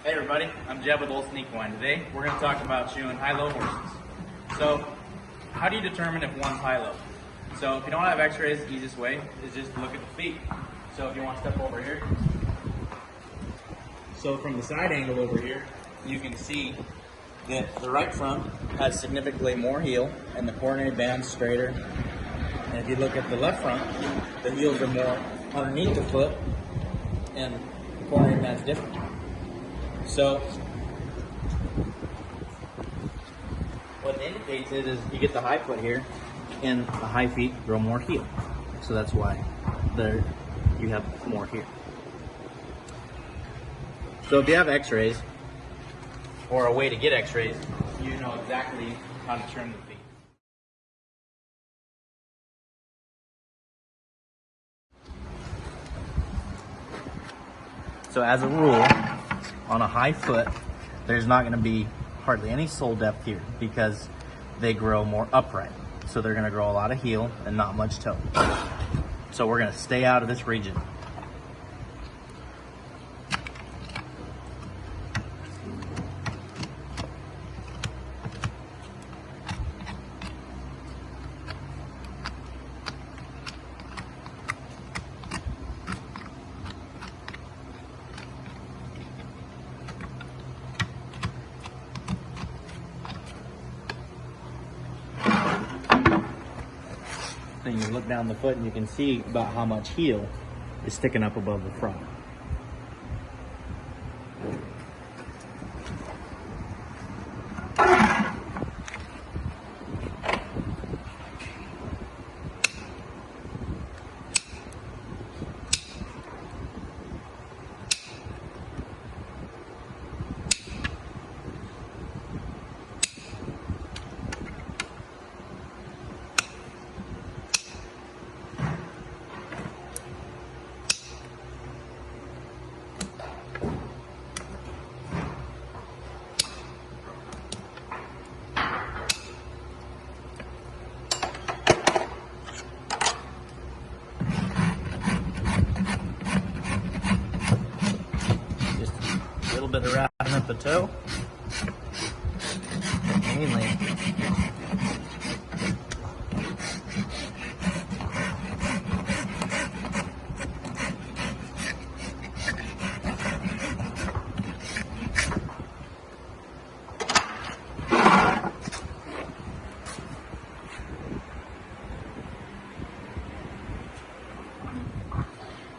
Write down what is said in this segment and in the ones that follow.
Hey everybody, I'm Jeb with Olsen Equine. Today we're going to talk about shoeing high-low horses. So, how do you determine if one's high-low? So, if you don't have x-rays, the easiest way is just to look at the feet. So, if you want to step over here. So, from the side angle over here, you can see that the right front has significantly more heel and the coronary band's straighter. And if you look at the left front, the heels are more underneath the foot and the coronary band's different. So, what it indicates is you get the high foot here, and the high feet grow more heel. So that's why you have more here. So if you have x-rays, or a way to get x-rays, you know exactly how to trim the feet. So as a rule, on a high foot, there's not going to be hardly any sole depth here because they grow more upright. So they're going to grow a lot of heel and not much toe. So we're going to stay out of this region. Then you look down the foot and you can see about how much heel is sticking up above the front. Bit of routing up the toe, mainly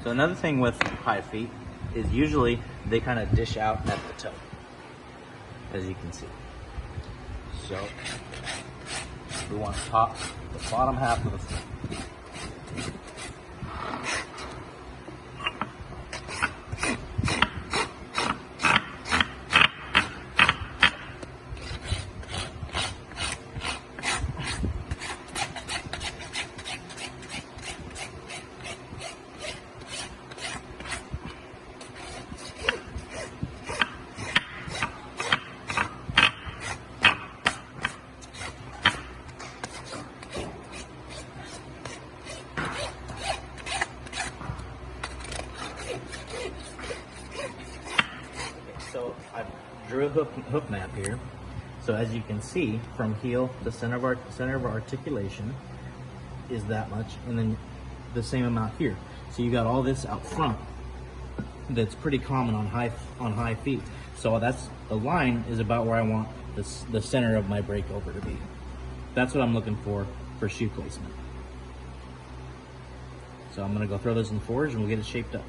so another thing with high feet is usually they kind of dish out at the toe, as you can see. So we want to top the bottom half of the foot. So I drew a hoof map here. So as you can see, from heel to center of our articulation is that much, and then the same amount here. So you got all this out front. That's pretty common on high feet. So that's the line is about where I want the center of my breakover to be. That's what I'm looking for shoe placement. So I'm gonna go throw those in the forge and we'll get it shaped up.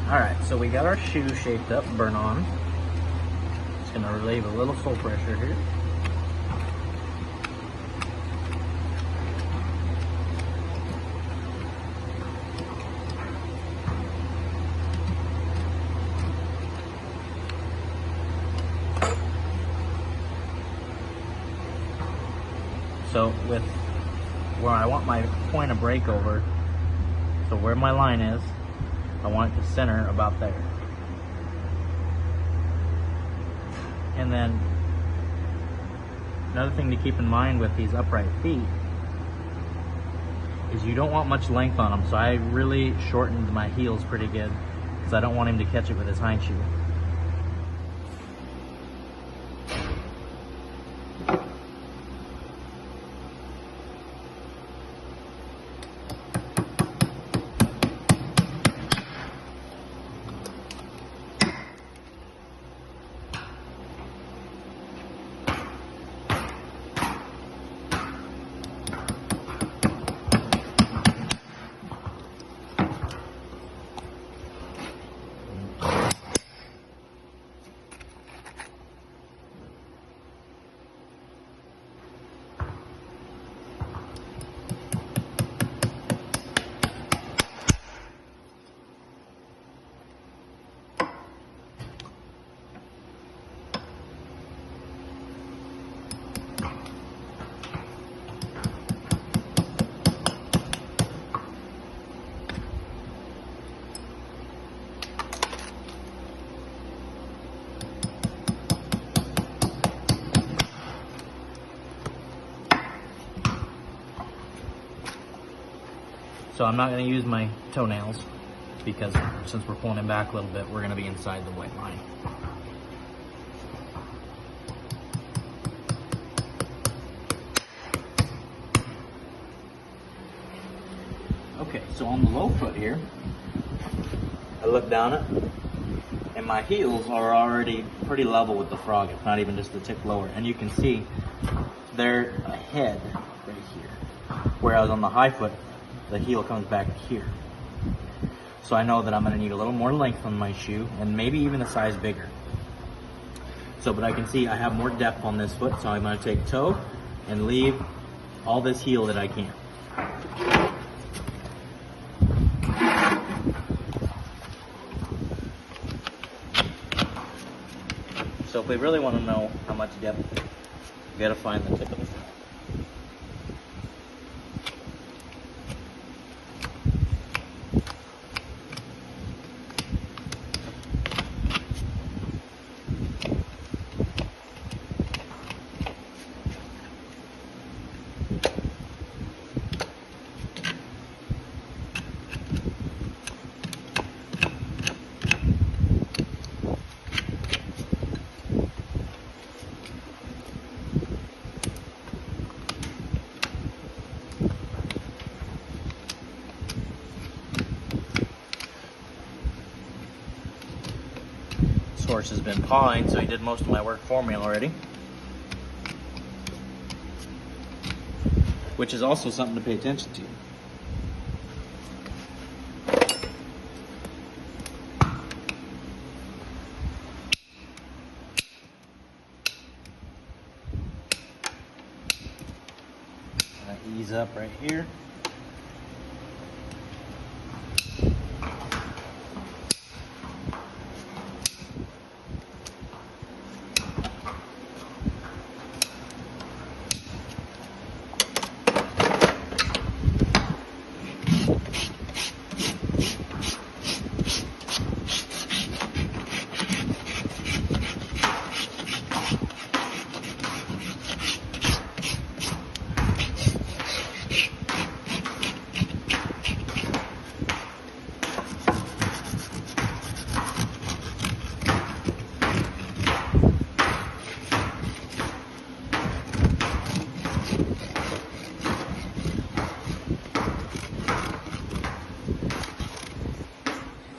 All right, so we got our shoe shaped up, burn on. Just gonna relieve a little sole pressure here. So with where I want my point of breakover, so where my line is, I want it to center about there. And then another thing to keep in mind with these upright feet is you don't want much length on them. So I really shortened my heels pretty good. because I don't want him to catch it with his hind shoe. So I'm not going to use my toenails because since we're pulling it back a little bit, we're going to be inside the white line. Okay, so on the low foot here, I look down it, and my heels are already pretty level with the frog, if not even just a tick lower. And you can see they're ahead right here. Whereas on the high foot, the heel comes back here. So I know that I'm going to need a little more length on my shoe and maybe even a size bigger. So, but I can see I have more depth on this foot, so I'm going to take toe and leave all this heel that I can. So if we really want to know how much depth, you got to find the tip of the foot. Horse has been pawing, so he did most of my work for me already, which is also something to pay attention to. Ease up right here.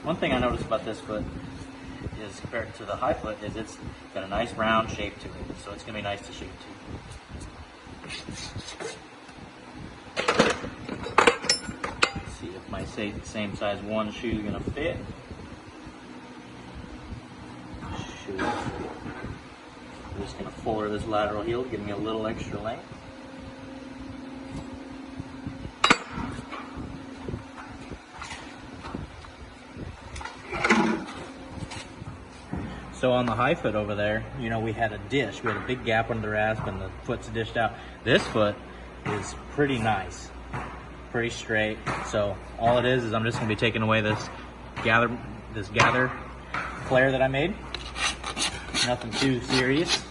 One thing I noticed about this foot is compared to the high foot is it's got a nice round shape to it, so it's going to be nice to shape to. Let's see if my same size one shoe is going to fit. I'm just going to fuller this lateral heel, give me a little extra length. So on the high foot over there, you know, we had a dish. We had a big gap under the rasp and the foot's dished out. This foot is pretty nice, pretty straight. So all it is I'm just gonna be taking away this gather flare that I made. Nothing too serious.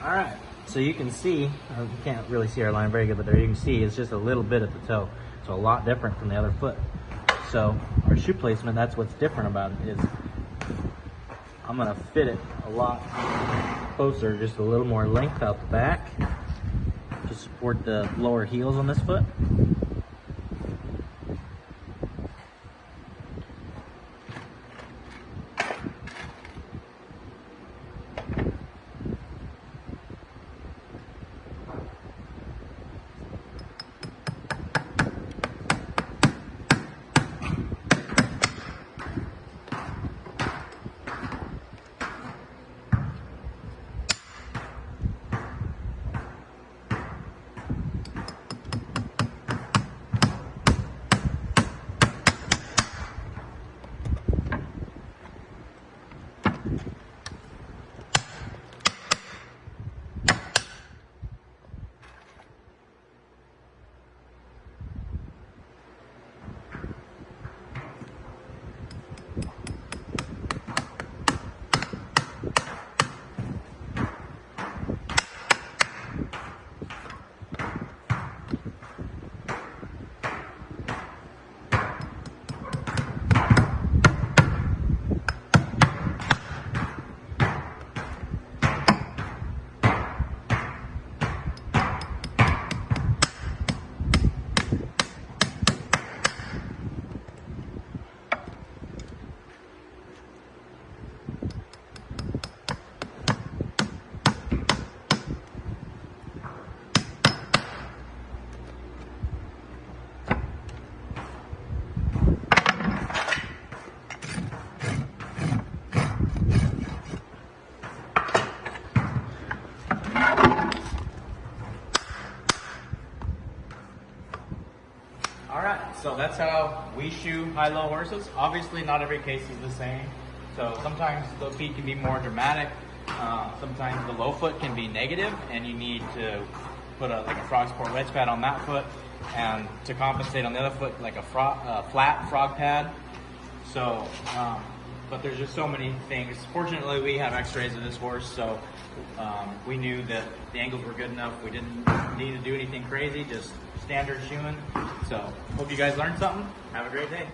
All right, so you can see, you can't really see our line very good, but there you can see it's just a little bit at the toe. So a lot different from the other foot. So our shoe placement, that's what's different about it, is I'm gonna fit it a lot closer, just a little more length out the back to support the lower heels on this foot. So that's how we shoe high-low horses. Obviously, not every case is the same. So sometimes the feet can be more dramatic. Sometimes the low foot can be negative, and you need to put like a frog sport wedge pad on that foot, and to compensate on the other foot, like a flat frog pad. So, but there's just so many things. Fortunately, we have x-rays of this horse, so we knew that the angles were good enough. We didn't need to do anything crazy, just standard shoeing. So hope you guys learned something. Have a great day.